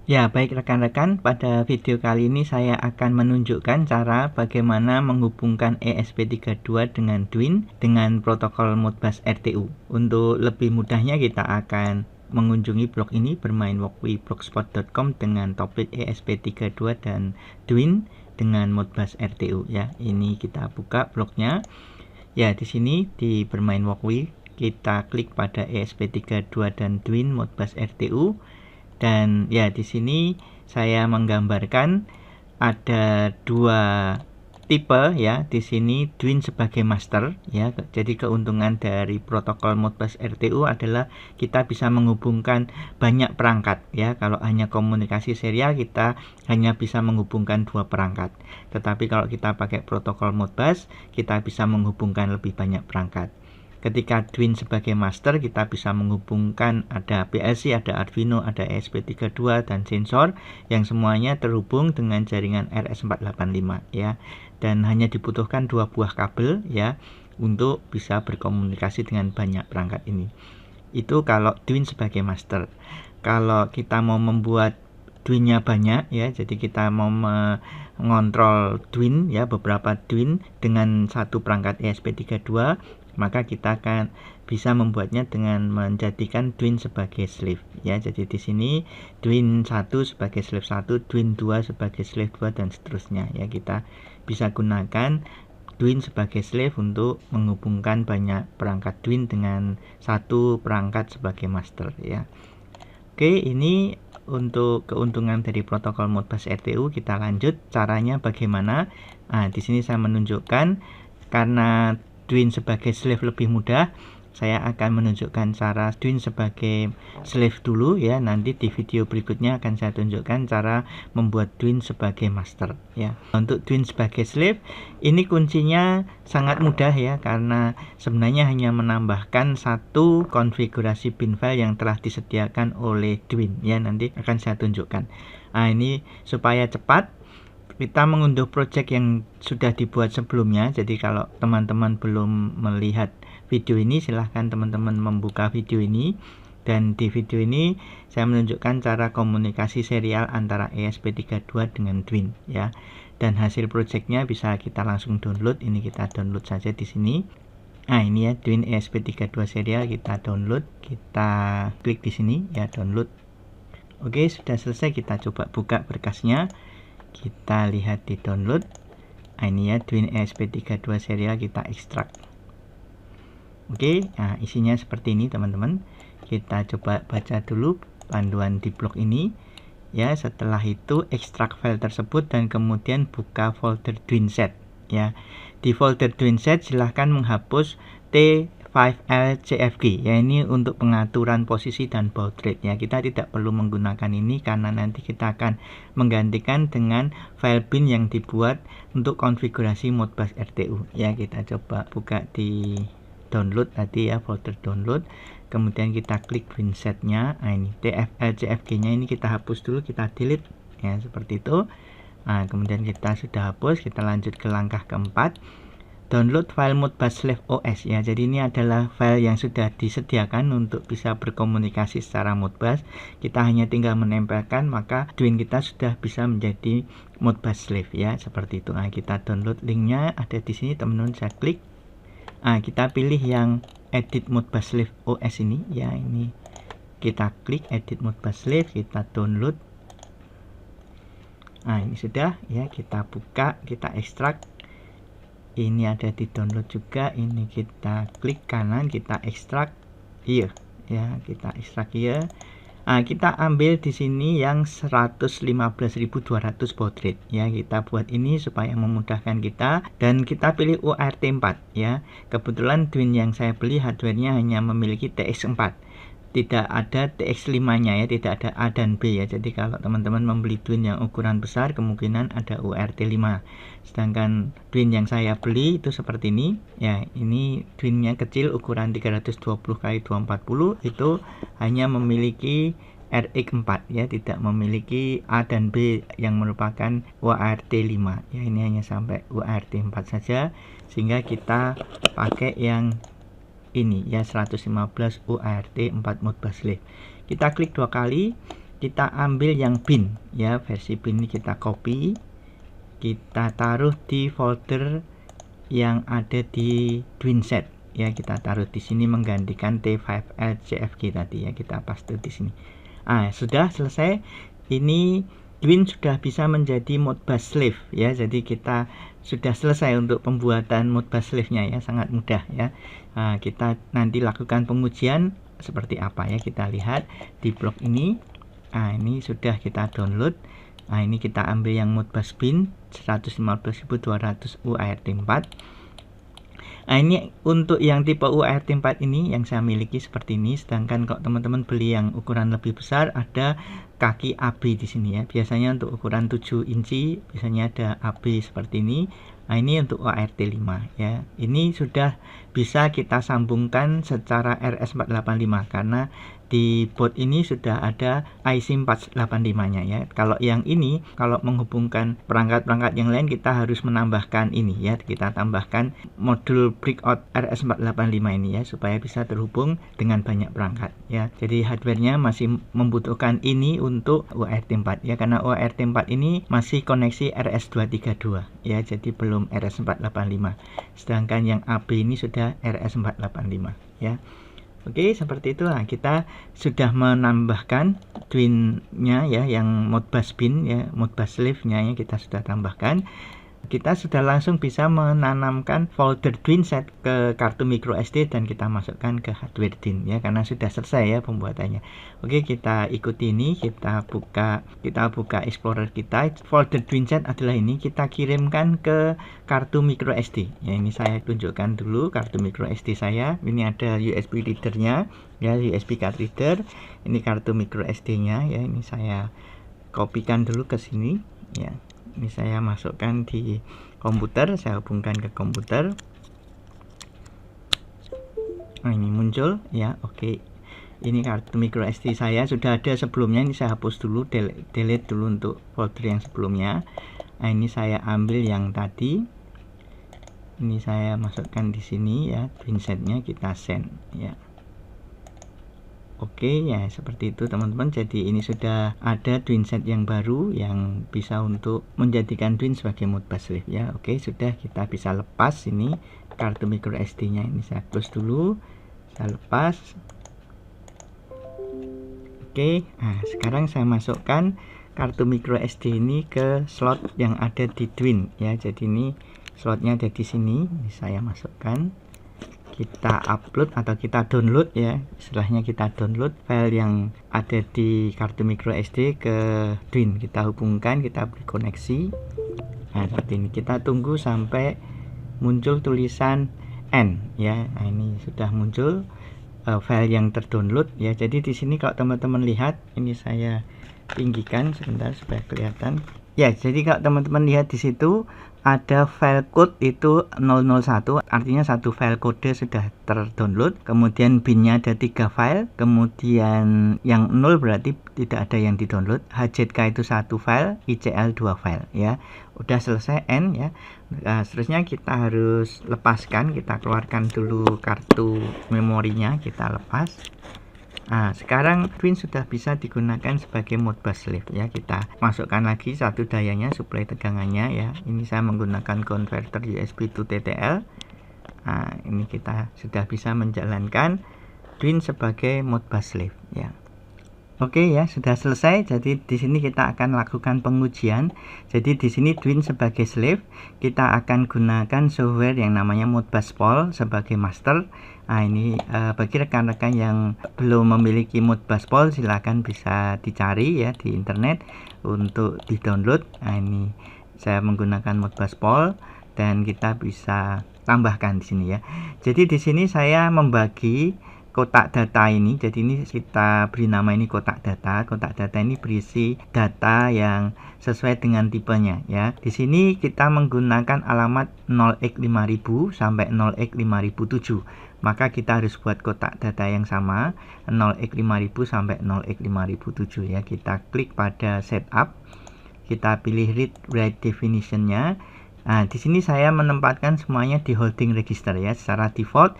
Ya, baik rekan-rekan, pada video kali ini saya akan menunjukkan cara bagaimana menghubungkan ESP32 dengan Dwin dengan protokol Modbus RTU. Untuk lebih mudahnya kita akan mengunjungi blog ini bermainwalkwi.blogspot.com dengan topik ESP32 dan Dwin dengan Modbus RTU ya. Ini kita buka blognya. Ya, di sini di Bermain Walkwi kita klik pada ESP32 dan Dwin Modbus RTU. Dan ya di sini saya menggambarkan ada dua tipe ya. Di sini Dwin sebagai master ya. Jadi keuntungan dari protokol Modbus RTU adalah kita bisa menghubungkan banyak perangkat ya. Kalau hanya komunikasi serial kita hanya bisa menghubungkan dua perangkat. Tetapi kalau kita pakai protokol Modbus kita bisa menghubungkan lebih banyak perangkat. Ketika Dwin sebagai master kita bisa menghubungkan ada PLC, ada Arduino, ada ESP32 dan sensor yang semuanya terhubung dengan jaringan RS485 ya. Dan hanya dibutuhkan dua buah kabel ya untuk bisa berkomunikasi dengan banyak perangkat ini. Itu kalau Dwin sebagai master. Kalau kita mau membuat Dwin-nya banyak ya, jadi kita mau mengontrol Dwin ya, beberapa Dwin dengan satu perangkat ESP32, maka kita akan bisa membuatnya dengan menjadikan Dwin sebagai slave ya. Jadi di sini Dwin 1 sebagai slave 1, Dwin 2 sebagai slave 2 dan seterusnya ya. Kita bisa gunakan Dwin sebagai slave untuk menghubungkan banyak perangkat Dwin dengan satu perangkat sebagai master ya. Oke, ini untuk keuntungan dari protokol Modbus RTU. Kita lanjut caranya bagaimana. Nah, di sini saya menunjukkan karena Dwin sebagai slave lebih mudah, saya akan menunjukkan cara Dwin sebagai slave dulu ya. Nanti di video berikutnya akan saya tunjukkan cara membuat Dwin sebagai master ya. Untuk Dwin sebagai slave ini kuncinya sangat mudah ya, karena sebenarnya hanya menambahkan satu konfigurasi bin file yang telah disediakan oleh Dwin ya. Nanti akan saya tunjukkan. Nah, ini supaya cepat kita mengunduh project yang sudah dibuat sebelumnya. Jadi kalau teman-teman belum melihat video ini, silahkan teman-teman membuka video ini. Dan di video ini saya menunjukkan cara komunikasi serial antara ESP32 dengan Dwin ya. Dan hasil projectnya bisa kita langsung download. Ini kita download saja di sini. Nah, ini ya Dwin ESP32 serial, kita download. Kita klik di sini ya, download. Oke, sudah selesai. Kita coba buka berkasnya. Kita lihat di download. Nah, ini ya Dwin ESP32 serial, kita ekstrak. Oke, nah isinya seperti ini teman-teman. Kita coba baca dulu panduan di blog ini ya. Setelah itu ekstrak file tersebut dan kemudian buka folder Dwinset ya. Di folder Dwinset silahkan menghapus T5LCFG ya, ini untuk pengaturan posisi dan baud rate ya. Kita tidak perlu menggunakan ini karena nanti kita akan menggantikan dengan file bin yang dibuat untuk konfigurasi Modbus RTU ya. Kita coba buka di download tadi ya, folder download, kemudian kita klik Dwinset-nya. Nah, ini TFLCFG-nya ini kita hapus dulu, kita delete ya, seperti itu. Nah, kemudian kita sudah hapus, kita lanjut ke langkah keempat, download file Modbus Slave OS ya. Jadi ini adalah file yang sudah disediakan untuk bisa berkomunikasi secara Modbus. Kita hanya tinggal menempelkan, maka Dwin kita sudah bisa menjadi Modbus Slave ya, seperti itu. Nah, kita download linknya ada di sini teman-teman, saya klik. Nah, kita pilih yang edit Modbus Slave OS ini ya, ini kita klik edit Modbus Slave, kita download. Nah, ini sudah ya, kita buka, kita ekstrak. Ini ada di download juga, ini kita klik kanan, kita ekstrak here ya, kita ekstrak here. Nah, kita ambil di sini yang 115.200 baud rate ya. Kita buat ini supaya memudahkan kita, dan kita pilih UART4 ya. Kebetulan Dwin yang saya beli hardware-nya hanya memiliki TX4, tidak ada TX5-nya ya, tidak ada A dan B ya. Jadi kalau teman-teman membeli Dwin yang ukuran besar, kemungkinan ada UART5. Sedangkan Dwin yang saya beli itu seperti ini ya. Ini Dwin-nya kecil, ukuran 320x240, itu hanya memiliki RX4 ya, tidak memiliki A dan B yang merupakan UART5 ya. Ini hanya sampai UART4 saja, sehingga kita pakai yang ini ya, 115 UART 4 Modbus Slave. Kita klik dua kali, kita ambil yang bin ya, versi bin ini kita copy, kita taruh di folder yang ada di Dwinset ya, kita taruh di sini menggantikan T5LCFG tadi ya, kita paste di sini. Sudah selesai. Ini Dwin sudah bisa menjadi Modbus Slave ya, jadi kita sudah selesai untuk pembuatan Modbus Slave-nya ya, sangat mudah ya. Kita nanti lakukan pengujian seperti apa ya, kita lihat di blog ini. Ini sudah kita download. Ini kita ambil yang Modbus bin 115.200 UART4. Ini untuk yang tipe UART4 ini yang saya miliki seperti ini. Sedangkan kalau teman-teman beli yang ukuran lebih besar, ada kaki AB di sini ya. Biasanya untuk ukuran 7 inci biasanya ada AB seperti ini. Ini untuk UART5 ya. Ini sudah bisa kita sambungkan secara RS485 karena di board ini sudah ada IC 485-nya ya. Kalau yang ini, kalau menghubungkan perangkat-perangkat yang lain, kita harus menambahkan ini ya. Kita tambahkan modul breakout RS485 ini ya, supaya bisa terhubung dengan banyak perangkat ya. Jadi hardware-nya masih membutuhkan ini untuk UART4 ya, karena UART4 ini masih koneksi RS232 ya, jadi belum RS485. Sedangkan yang AB ini sudah RS485 ya. Oke, seperti itu. Kita sudah menambahkan Dwin-nya ya, yang Modbus bin ya, Modbus Slave-nya ya, kita sudah tambahkan. Kita sudah langsung bisa menanamkan folder Dwinset ke kartu micro SD dan kita masukkan ke hardware DIN ya, karena sudah selesai ya pembuatannya. Oke, kita ikuti ini, kita buka Explorer kita. Folder Dwinset adalah ini, kita kirimkan ke kartu micro SD. Ya, ini saya tunjukkan dulu kartu micro SD saya. Ini ada USB readernya ya, USB card reader. Ini kartu micro SD-nya ya, ini saya kopikan dulu ke sini ya. Ini saya masukkan di komputer, saya hubungkan ke komputer. Ini muncul ya. Oke, ini kartu micro SD saya sudah ada sebelumnya. Ini saya hapus dulu, delete dulu untuk folder yang sebelumnya. Ini saya ambil yang tadi, ini saya masukkan di sini ya, Dwinset-nya kita send ya. Oke ya, seperti itu teman-teman. Jadi ini sudah ada Dwinset yang baru yang bisa untuk menjadikan Dwin sebagai Modbus Slave ya. Oke, sudah, kita bisa lepas ini kartu micro SD-nya. Ini saya close dulu, saya lepas. Oke, sekarang saya masukkan kartu micro SD ini ke slot yang ada di Dwin ya. Jadi ini slotnya ada di sini. Ini saya masukkan. Kita upload atau kita download ya, istilahnya kita download file yang ada di kartu micro SD ke Dwin. Kita hubungkan, kita beri koneksi. Seperti ini. Kita tunggu sampai muncul tulisan N ya. Ini sudah muncul file yang terdownload ya. Jadi di sini kalau teman-teman lihat, ini saya tinggikan sebentar supaya kelihatan. Ya, jadi kalau teman-teman lihat di situ ada file code itu 001, artinya satu file kode sudah terdownload. Kemudian binnya ada 3 file, kemudian yang 0 berarti tidak ada yang didownload. HZK itu 1 file, ICL 2 file ya. Udah selesai N ya. Seterusnya kita harus lepaskan, kita keluarkan dulu kartu memorinya, kita lepas. Sekarang Dwin sudah bisa digunakan sebagai Modbus Slave ya. Kita masukkan lagi satu dayanya, suplai tegangannya ya. Ini saya menggunakan converter USB to TTL. Ini kita sudah bisa menjalankan Dwin sebagai Modbus Slave ya. Oke ya, sudah selesai. Jadi di sini kita akan lakukan pengujian. Jadi di sini Dwin sebagai slave, kita akan gunakan software yang namanya Modbus Pol sebagai master. Ini bagi rekan-rekan yang belum memiliki Modbus Pol, silahkan bisa dicari ya di internet untuk di-download. Ini saya menggunakan Modbus Pol dan kita bisa tambahkan di sini ya. Jadi di sini saya membagi kotak data ini, jadi ini kita beri nama ini kotak data. Kotak data ini berisi data yang sesuai dengan tipenya ya. Di sini kita menggunakan alamat 0x5000 sampai 0x5007. Maka kita harus buat kotak data yang sama 0x5000 sampai 0x5007 ya. Kita klik pada setup, kita pilih read write definition-nya. Di sini saya menempatkan semuanya di holding register ya. Secara default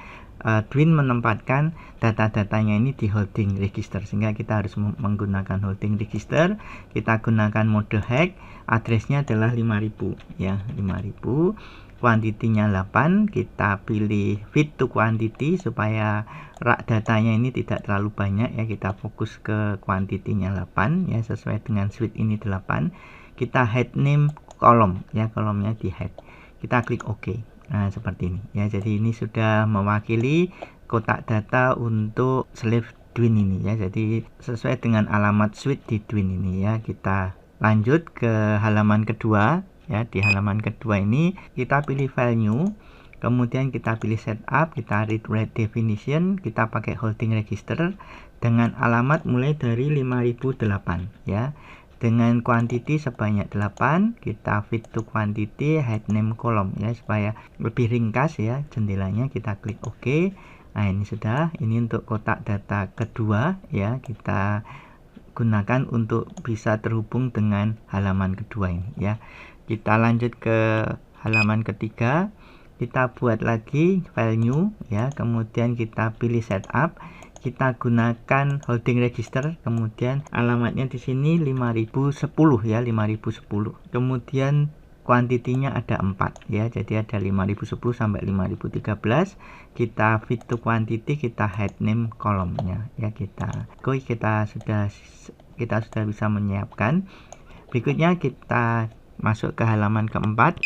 Dwin menempatkan data-datanya ini di holding register, sehingga kita harus menggunakan holding register. Kita gunakan mode hack, addressnya adalah 5000 ya, 5000, kuantitinya 8. Kita pilih fit to quantity supaya rak datanya ini tidak terlalu banyak ya, kita fokus ke kuantitinya 8 ya, sesuai dengan suite ini 8. Kita head name kolom ya, kolomnya di head, kita klik OK. Nah, seperti ini ya. Jadi ini sudah mewakili kotak data untuk slave Dwin ini ya. Jadi sesuai dengan alamat suite di Dwin ini ya. Kita lanjut ke halaman kedua ya. Di halaman kedua ini kita pilih file new, kemudian kita pilih setup, kita read write definition, kita pakai holding register dengan alamat mulai dari 5008 ya. Dengan quantity sebanyak 8, kita fit to quantity head name column ya, supaya lebih ringkas ya jendelanya. Kita klik OK. Nah, ini sudah, ini untuk kotak data kedua ya, kita gunakan untuk bisa terhubung dengan halaman kedua ini ya. Kita lanjut ke halaman ketiga, kita buat lagi file new ya, kemudian kita pilih setup, kita gunakan holding register, kemudian alamatnya di sini 5010 ya, 5010. Kemudian kuantitinya ada 4 ya, jadi ada 5010 sampai 5013. Kita fit to quantity, kita head name kolomnya ya, kita sudah bisa menyiapkan. Berikutnya kita masuk ke halaman keempat.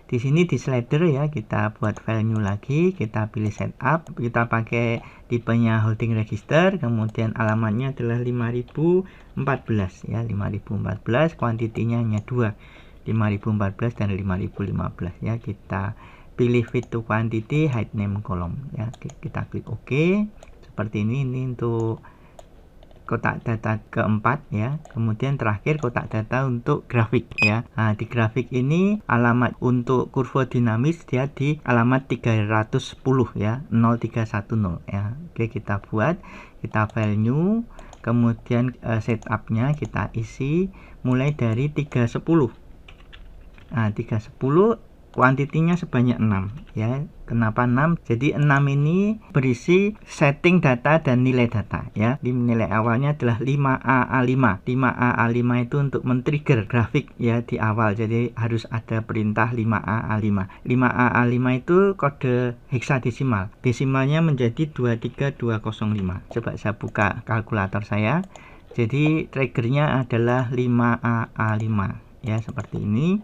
Di sini di slider ya, kita buat file new lagi, kita pilih setup, kita pakai tipenya holding register, kemudian alamatnya adalah 5014 ya, 5014, kuantitinya hanya 2, 5014 dan 5015 ya. Kita pilih fit to quantity head name column ya. Kita klik OK. Seperti ini untuk kotak data keempat ya. Kemudian terakhir kotak data untuk grafik ya. Nah, di grafik ini alamat untuk kurva dinamis dia di alamat 310 ya, 0310 ya. Oke, kita buat, kita file new, kemudian setupnya kita isi mulai dari 310. Nah, 310 kuantitinya sebanyak 6 ya. Kenapa 6? Jadi 6 ini berisi setting data dan nilai data ya. Di nilai awalnya adalah 5AA5. 5AA5 itu untuk men-trigger grafik ya di awal. Jadi harus ada perintah 5AA5. 5AA5 itu kode heksadesimal. Desimalnya menjadi 23205. Coba saya buka kalkulator saya. Jadi triggernya adalah 5AA5 ya, seperti ini.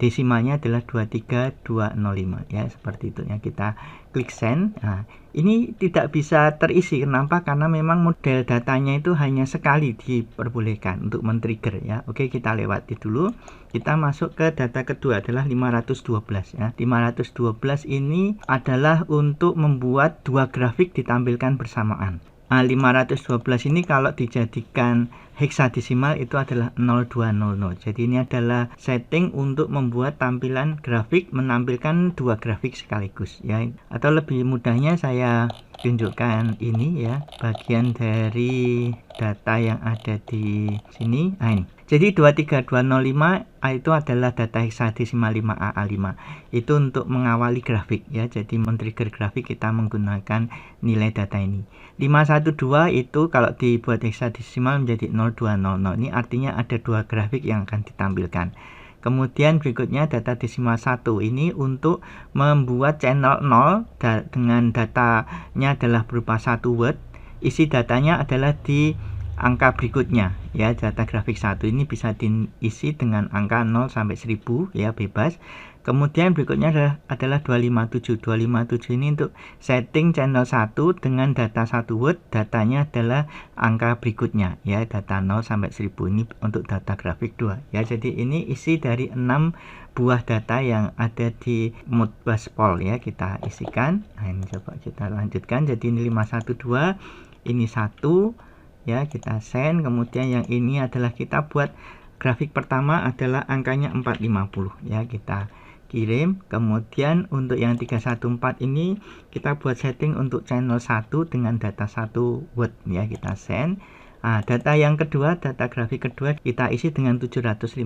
Desimalnya adalah 23205 ya, seperti itu ya. Kita klik send. Nah, ini tidak bisa terisi. Kenapa? Karena memang model datanya itu hanya sekali diperbolehkan untuk men-trigger ya. Oke, kita lewati dulu. Kita masuk ke data kedua adalah 512 ya. 512 ini adalah untuk membuat dua grafik ditampilkan bersamaan. Nah, 512 ini kalau dijadikan heksadesimal itu adalah 0200. Jadi ini adalah setting untuk membuat tampilan grafik menampilkan dua grafik sekaligus ya. Atau lebih mudahnya saya tunjukkan ini ya, bagian dari data yang ada di sini. Nah, ini. Jadi 23205 itu adalah data heksadesimal 5AA5. Itu untuk mengawali grafik ya. Jadi men-trigger grafik kita menggunakan nilai data ini. 512 itu kalau dibuat heksadesimal menjadi 0200. Ini artinya ada dua grafik yang akan ditampilkan. Kemudian berikutnya data desimal 1 ini untuk membuat channel 0 dengan datanya adalah berupa 1 word. Isi datanya adalah di angka berikutnya ya. Data grafik 1 ini bisa diisi dengan angka 0 sampai 1000 ya, bebas. Kemudian berikutnya adalah 257. 257 ini untuk setting channel 1 dengan data 1 word, datanya adalah angka berikutnya ya, data 0 sampai 1000 ini untuk data grafik 2 ya. Jadi ini isi dari 6 buah data yang ada di Modbus Poll ya, kita isikan. Nah, ini coba kita lanjutkan. Jadi ini 512, ini 1 ya, kita send. Kemudian yang ini adalah kita buat grafik pertama adalah angkanya 450 ya, kita kirim. Kemudian untuk yang 314 ini kita buat setting untuk channel 1 dengan data 1 word ya, kita send. Nah, data yang kedua, data grafik kedua kita isi dengan 750.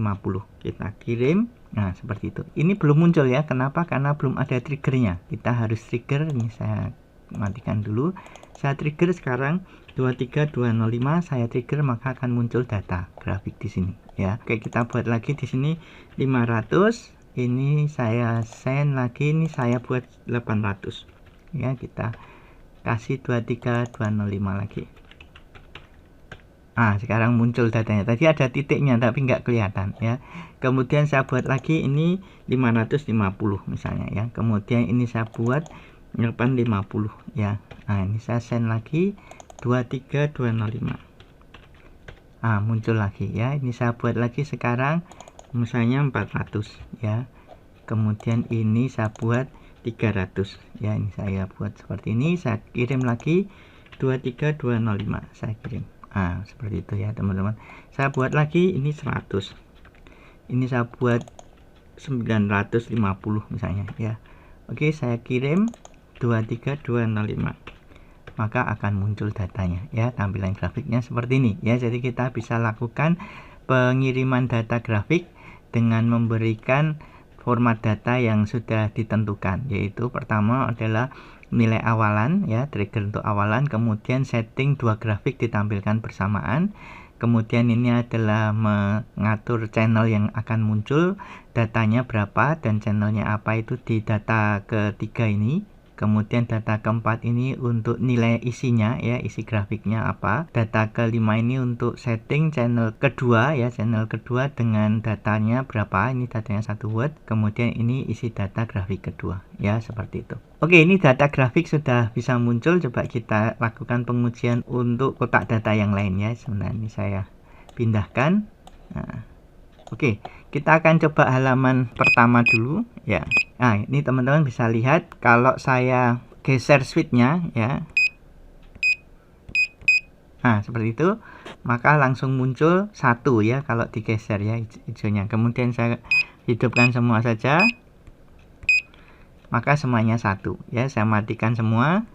Kita kirim. Nah, seperti itu. Ini belum muncul ya. Kenapa? Karena belum ada triggernya. Kita harus trigger. Ini saya matikan dulu. Saya trigger sekarang 23205, saya trigger, maka akan muncul data grafik di sini ya. Oke, kita buat lagi di sini 500. Ini saya send lagi, ini saya buat 800. Ya, kita kasih 23205 lagi. Ah, sekarang muncul datanya. Tadi ada titiknya tapi nggak kelihatan ya. Kemudian saya buat lagi ini 550 misalnya ya. Kemudian ini saya buat 850 ya. Nah, ini saya send lagi 23205. Ah, muncul lagi ya. Ini saya buat lagi sekarang misalnya 400 ya. Kemudian ini saya buat 300 ya. Ini saya buat seperti ini, saya kirim lagi 23205, saya kirim. Nah, seperti itu ya teman-teman. Saya buat lagi ini 100. Ini saya buat 950 misalnya ya. Oke, saya kirim 23205. Maka akan muncul datanya ya, tampilan grafiknya seperti ini ya. Jadi kita bisa lakukan pengiriman data grafik dengan memberikan format data yang sudah ditentukan, yaitu pertama adalah nilai awalan ya, trigger untuk awalan, kemudian setting dua grafik ditampilkan bersamaan, kemudian ini adalah mengatur channel yang akan muncul, datanya berapa dan channelnya apa itu di data ketiga ini. Kemudian data keempat ini untuk nilai isinya ya, isi grafiknya apa. Data kelima ini untuk setting channel kedua ya, channel kedua dengan datanya berapa, ini datanya 1 word. Kemudian ini isi data grafik kedua ya, seperti itu. Oke, ini data grafik sudah bisa muncul. Coba kita lakukan pengujian untuk kotak data yang lain ya. Sebenarnya ini saya pindahkan. Nah, oke, kita akan coba halaman pertama dulu ya. Nah, ini teman-teman bisa lihat kalau saya geser switch-nya ya. Nah, seperti itu, maka langsung muncul 1 ya kalau digeser ya hijaunya. Kemudian saya hidupkan semua saja. Maka semuanya 1 ya. Saya matikan semua.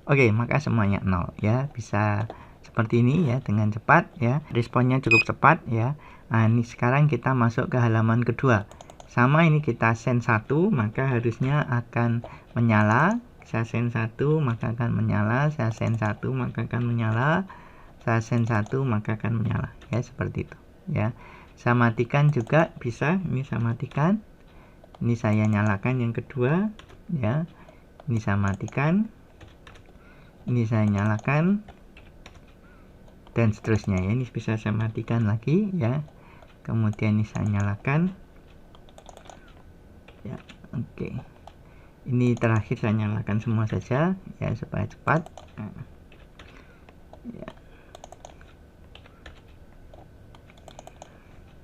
Oke, maka semuanya 0 ya. Bisa seperti ini ya, dengan cepat ya. Responnya cukup cepat ya. Nah, ini sekarang kita masuk ke halaman kedua. Sama, ini kita send 1, maka harusnya akan menyala. Saya send 1, maka akan menyala. Saya send 1, maka akan menyala. Saya send 1, maka akan menyala. Ya, seperti itu ya. Saya matikan juga bisa. Ini saya matikan. Ini saya nyalakan yang kedua ya. Ini saya matikan. Ini saya nyalakan. Dan seterusnya ya. Ini bisa saya matikan lagi ya. Kemudian ini saya nyalakan ya. Oke, ini terakhir saya nyalakan semua saja ya, supaya cepat. Nah, ya.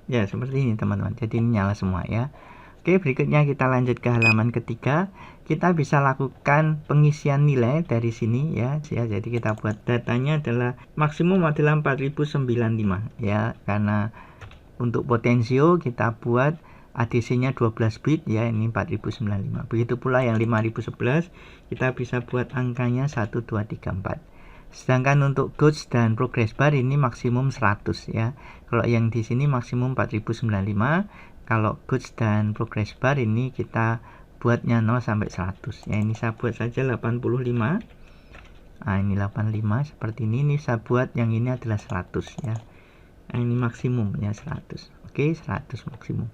Ya, seperti ini teman-teman. Jadi ini nyala semua ya. Oke, berikutnya kita lanjut ke halaman ketiga. Kita bisa lakukan pengisian nilai dari sini ya. Jadi kita buat datanya adalah maksimum adalah 4095 ya, karena untuk potensio kita buat ADC-nya 12 bit ya, ini 4095. Begitu pula yang 5011 kita bisa buat angkanya 1234. Sedangkan untuk gauge dan progress bar ini maksimum 100 ya. Kalau yang di sini maksimum 4095. Kalau gauge dan progress bar ini kita buatnya 0 sampai 100 ya. Ini saya buat saja 85. Nah, ini 85 seperti ini. Ini saya buat yang ini adalah 100 ya. Nah, ini maksimum ya 100. Oke, 100 maksimum.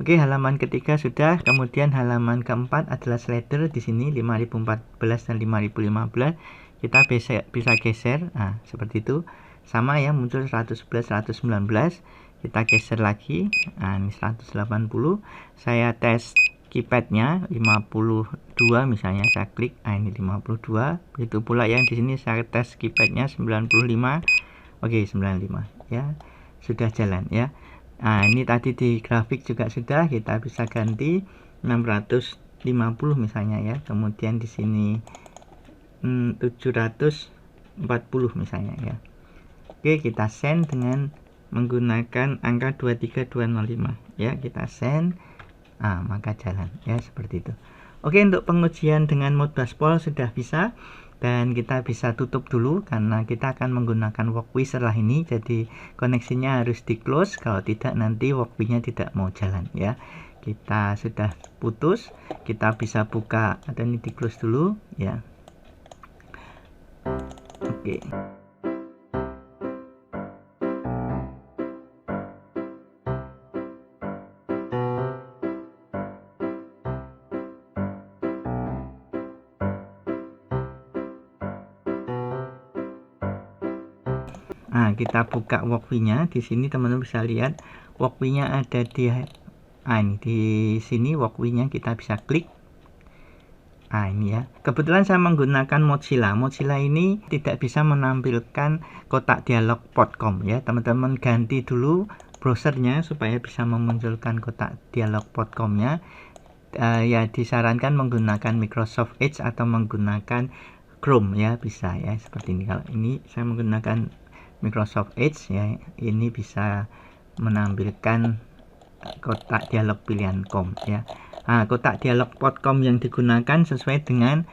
Oke, halaman ketiga sudah. Kemudian halaman keempat adalah slider. Di sini 5014 dan 5015 kita bisa geser. Nah, seperti itu. Sama ya, muncul 111, 119. Kita geser lagi. Nah, ini 180. Saya tes keypadnya 52 misalnya, saya klik. Nah, ini 52. Begitu pula yang di sini saya tes keypadnya 95. Oke, 95 ya. Sudah jalan ya. Nah, ini tadi di grafik juga sudah, kita bisa ganti 650 misalnya ya. Kemudian di sini 740 misalnya ya. Oke, kita send dengan menggunakan angka 23205 ya. Kita send. Ah, maka jalan ya, seperti itu. Oke, untuk pengujian dengan Modbus Poll sudah bisa. dan kita bisa tutup dulu karena kita akan menggunakan walkway setelah ini, jadi koneksinya harus di close, kalau tidak nanti walkway-nya tidak mau jalan ya. Kita sudah putus, kita bisa buka, atau ini di close dulu ya. Oke. Nah, kita buka walkway-nya. Di sini teman-teman bisa lihat walkway-nya ada di ini di sini walkway-nya kita bisa klik. Nah, ini ya. Kebetulan saya menggunakan Mozilla. Mozilla ini tidak bisa menampilkan kotak dialog Podcom ya. Teman-teman ganti dulu browsernya supaya bisa memunculkan kotak dialog Podcom-nya. Ya disarankan menggunakan Microsoft Edge atau menggunakan Chrome ya, bisa ya seperti ini. Kalau ini saya menggunakan Microsoft Edge ya, ini bisa menampilkan kotak dialog pilihan COM ya. Nah, kotak dialog Podcom yang digunakan sesuai dengan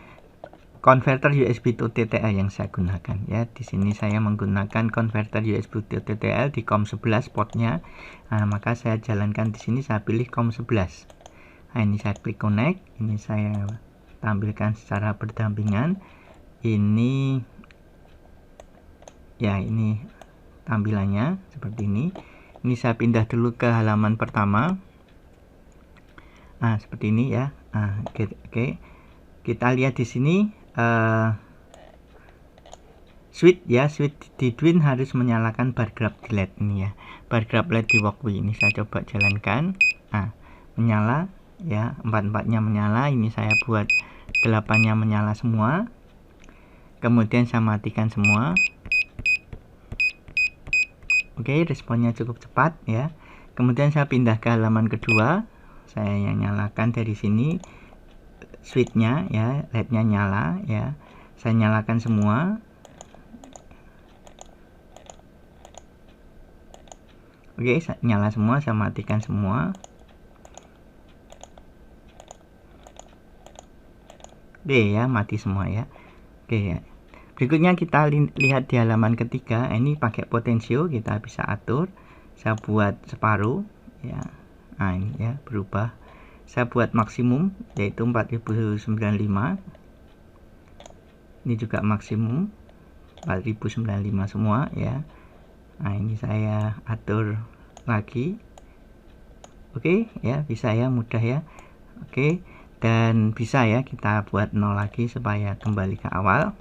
konverter USB to TTL yang saya gunakan ya. Di sini saya menggunakan konverter USB to TTL di COM 11 portnya. Nah, maka saya jalankan di sini, saya pilih COM 11. Nah, ini saya klik connect, ini saya tampilkan secara berdampingan. Ini ya, ini tampilannya seperti ini. Ini saya pindah dulu ke halaman pertama. Nah, seperti ini ya. Nah, oke. Kita lihat di sini switch ya, switch di Dwin harus menyalakan bar grab di LED ini ya. Bar grab LED di walkway ini saya coba jalankan. Nah, menyala ya, 4-4-nya menyala. Ini saya buat 8-nya menyala semua. Kemudian saya matikan semua. Oke, responnya cukup cepat ya. Kemudian saya pindah ke halaman kedua. Saya yang nyalakan dari sini switch-nya ya, LED-nya nyala ya. Saya nyalakan semua. Oke, nyala semua, saya matikan semua. Oke ya, mati semua ya. Oke ya. Berikutnya kita lihat di halaman ketiga. Ini pakai potensio, kita bisa atur. Saya buat separuh ya. Nah, ini ya berubah. Saya buat maksimum yaitu 4095. Ini juga maksimum 4095 semua ya. Nah, ini saya atur lagi. Oke ya, bisa ya, mudah ya. Oke, dan bisa ya kita buat 0 lagi supaya kembali ke awal.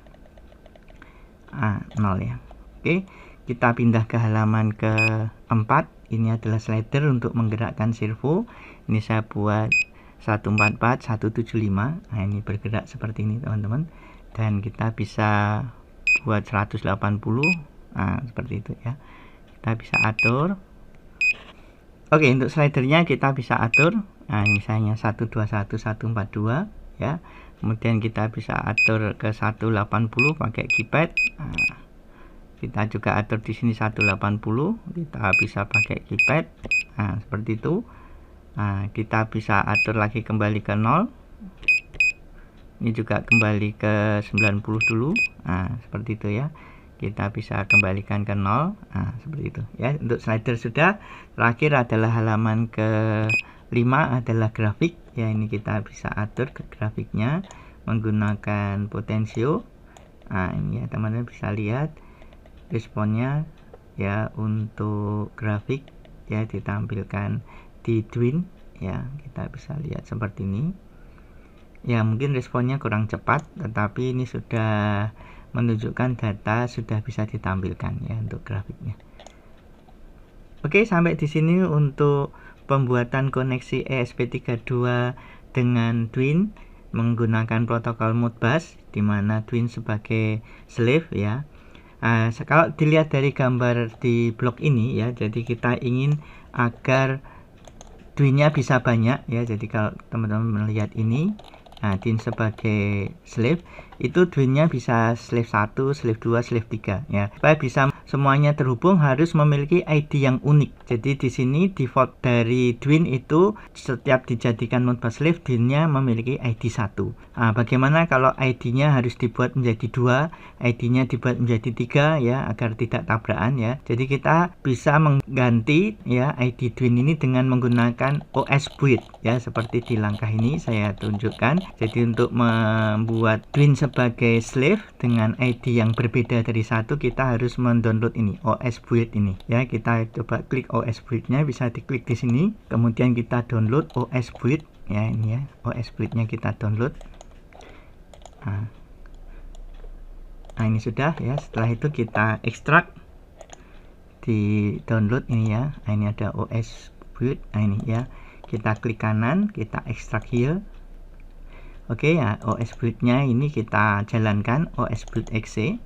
0 ya. Oke, kita pindah ke halaman keempat. Ini adalah slider untuk menggerakkan servo. Ini saya buat 144 175. Nah, ini bergerak seperti ini teman-teman, dan kita bisa buat 180. Nah, seperti itu ya, kita bisa atur. Oke, untuk slidernya kita bisa atur. Nah, misalnya 121 142 ya. Kemudian kita bisa atur ke 180 pakai keypad. Nah, kita juga atur di sini 180, kita bisa pakai keypad. Nah, seperti itu. Nah, kita bisa atur lagi kembali ke 0. Ini juga kembali ke 90 dulu. Nah, seperti itu ya. Kita bisa kembalikan ke 0. Nah, seperti itu ya. Untuk slider sudah. Terakhir adalah halaman ke-5 adalah grafik. Ya, ini kita bisa atur ke grafiknya menggunakan potensio. Nah, ini ya teman-teman bisa lihat responnya ya. Untuk grafik ya ditampilkan di Dwin ya, kita bisa lihat seperti ini ya. Mungkin responnya kurang cepat, tetapi ini sudah menunjukkan data sudah bisa ditampilkan ya untuk grafiknya. Oke, sampai di sini untuk pembuatan koneksi ESP32 dengan Dwin menggunakan protokol Modbus, di mana Dwin sebagai slave ya. Kalau dilihat dari gambar di blok ini ya, jadi kita ingin agar Dwin-nya bisa banyak ya. Jadi kalau teman-teman melihat ini, Dwin sebagai slave itu Dwin-nya bisa slave 1, slave 2, slave 3 ya, supaya bisa semuanya terhubung harus memiliki ID yang unik. Jadi di sini default dari Dwin itu setiap dijadikan Modbus Slave, Dwin-nya memiliki ID 1. Nah, bagaimana kalau ID-nya harus dibuat menjadi 2, ID-nya dibuat menjadi 3 ya, agar tidak tabrakan ya. Jadi kita bisa mengganti ya ID Dwin ini dengan menggunakan OS Build ya, seperti di langkah ini saya tunjukkan. Jadi untuk membuat Dwin sebagai slave dengan ID yang berbeda dari 1, kita harus mendownload ini OS Build ini ya. Kita coba klik OS Build-nya, bisa diklik di sini, kemudian kita download OS Build ya, ini ya OS Build-nya kita download. Nah ini sudah ya. Setelah itu kita ekstrak, di download ini ya. Nah ini ada OS Build. Nah ini ya, kita klik kanan, kita ekstrak here. Oke ya, OS Build-nya ini kita jalankan, OS Build exe.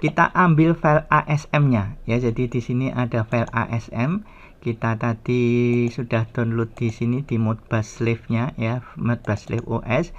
Kita ambil file ASM-nya ya. Jadi di sini ada file ASM. Kita tadi sudah download di sini di Modbus Slave-nya ya, Modbus Slave OS.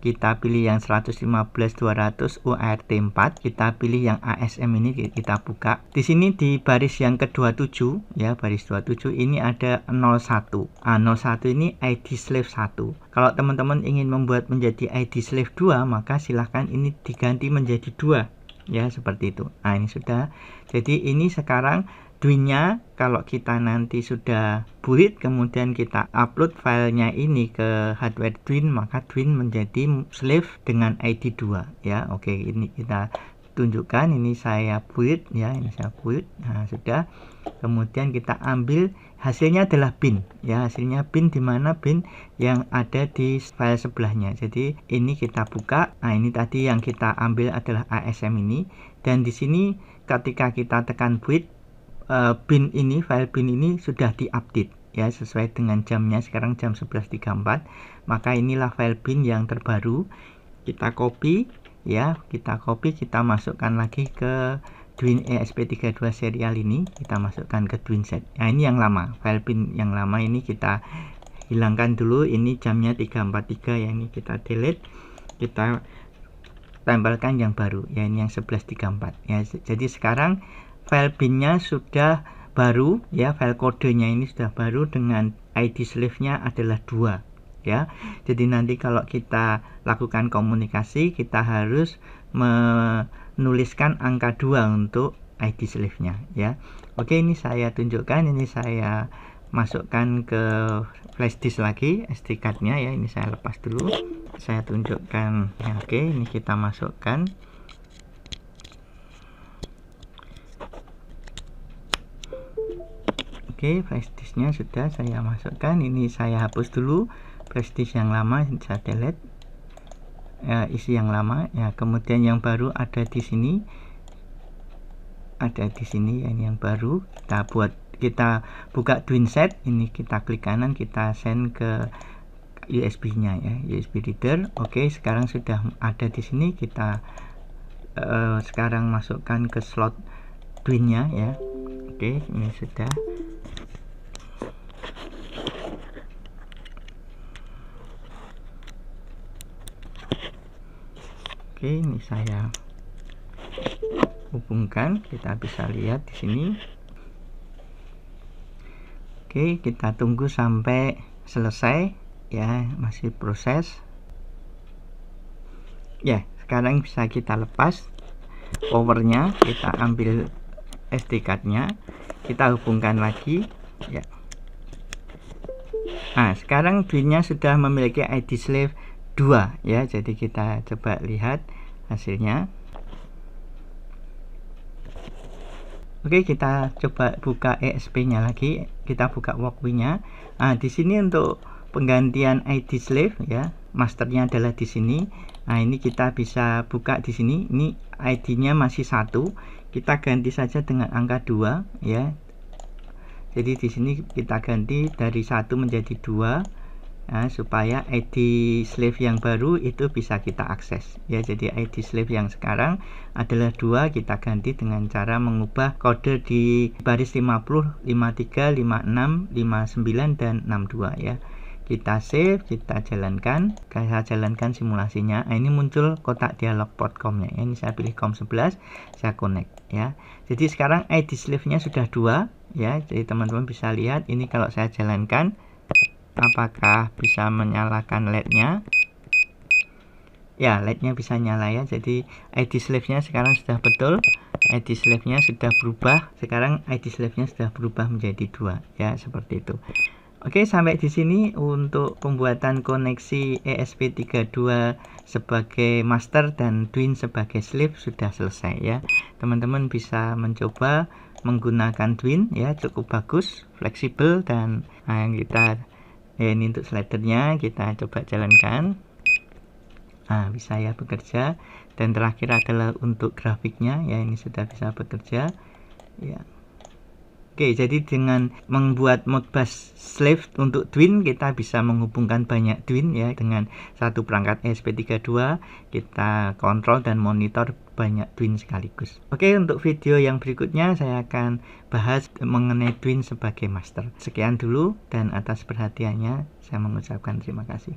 Kita pilih yang 115.200 UART4. Kita pilih yang ASM ini, kita buka. Di sini di baris yang ke-27 ya, baris 27 ini ada 01. 01 ini ID Slave 1. Kalau teman-teman ingin membuat menjadi ID Slave 2, maka silahkan ini diganti menjadi 2 ya, seperti itu. Nah ini sudah. Jadi ini sekarang Dwin-nya kalau kita nanti sudah build, kemudian kita upload filenya ini ke hardware Dwin, maka Dwin menjadi slave dengan ID 2 ya. Oke, ini kita tunjukkan, ini saya build ya, ini saya build. Nah sudah. Kemudian kita ambil, hasilnya adalah bin ya, hasilnya bin, dimana bin yang ada di file sebelahnya. Jadi ini kita buka. Nah ini tadi yang kita ambil adalah ASM ini, dan di sini ketika kita tekan build, bin ini, file bin ini sudah diupdate ya, sesuai dengan jamnya. Sekarang jam 11.34, maka inilah file bin yang terbaru. Kita copy ya, kita masukkan lagi ke Dwin ESP32 serial ini, kita masukkan ke Dwin set. Nah ini yang lama, file bin yang lama ini kita hilangkan dulu. Ini jamnya 3.43 ya, ini kita delete, kita tempelkan yang baru ya, ini yang 11.34 ya. Jadi sekarang file bin-nya sudah baru ya, file kodenya ini sudah baru dengan ID slave-nya adalah 2 ya. Jadi nanti kalau kita lakukan komunikasi, kita harus menuliskan angka 2 untuk ID slave-nya ya. Oke, ini saya tunjukkan, ini saya masukkan ke flash disk lagi SD card-nya ya. Ini saya lepas dulu, saya tunjukkan ya. Oke, ini kita masukkan. Oke, flash disknya sudah saya masukkan. Ini saya hapus dulu flash disk yang lama, saya delete ya, isi yang lama ya. Kemudian yang baru ada di sini, ada di sini ya, ini yang baru kita buka Dwin set. Ini kita klik kanan, kita send ke USB nya ya, USB reader. Oke, sekarang sudah ada di sini. Kita sekarang masukkan ke slot Dwin nya ya. Oke, ini sudah. Oke, ini saya hubungkan, kita bisa lihat di sini. Oke, kita tunggu sampai selesai ya, masih proses ya. Sekarang bisa kita lepas powernya, kita ambil SD card-nya, kita hubungkan lagi ya. Nah sekarang Dwin-nya sudah memiliki ID slave 2 ya. Jadi kita coba lihat hasilnya. Oke, kita coba buka ESP-nya lagi, kita buka walkWI-nya. Nah, di sini untuk penggantian ID slave ya, masternya adalah di sini. Nah, ini kita bisa buka di sini. Ini ID-nya masih 1. Kita ganti saja dengan angka 2 ya. Jadi di sini kita ganti dari 1 menjadi 2. Nah, supaya ID slave yang baru itu bisa kita akses ya. Jadi ID slave yang sekarang adalah 2, kita ganti dengan cara mengubah kode di baris 50, 53, 56, 59 dan 62 ya. Kita save, kita jalankan, saya jalankan simulasinya. Nah, ini muncul kotak dialog port COM-nya. Ini saya pilih COM 11, saya connect. ya. Jadi sekarang ID slave-nya sudah 2 ya. Jadi teman-teman bisa lihat ini kalau saya jalankan apakah bisa menyalakan LED-nya. Ya, LED-nya bisa nyala ya. Jadi ID slave-nya sekarang sudah betul. ID slave-nya sudah berubah. Sekarang ID slave-nya sudah berubah menjadi 2 ya, seperti itu. Oke, sampai di sini untuk pembuatan koneksi ESP32 sebagai master dan Dwin sebagai slave sudah selesai ya. Teman-teman bisa mencoba menggunakan Dwin ya, cukup bagus, fleksibel, dan kita ini untuk slidernya kita coba jalankan. Bisa ya bekerja. Dan terakhir adalah untuk grafiknya ya, ini sudah bisa bekerja ya. Oke, jadi dengan membuat Modbus slave untuk Dwin, kita bisa menghubungkan banyak Dwin ya. Dengan satu perangkat ESP32 kita kontrol dan monitor banyak Dwin sekaligus. Oke, untuk video yang berikutnya saya akan bahas mengenai Dwin sebagai master. Sekian dulu, dan atas perhatiannya saya mengucapkan terima kasih.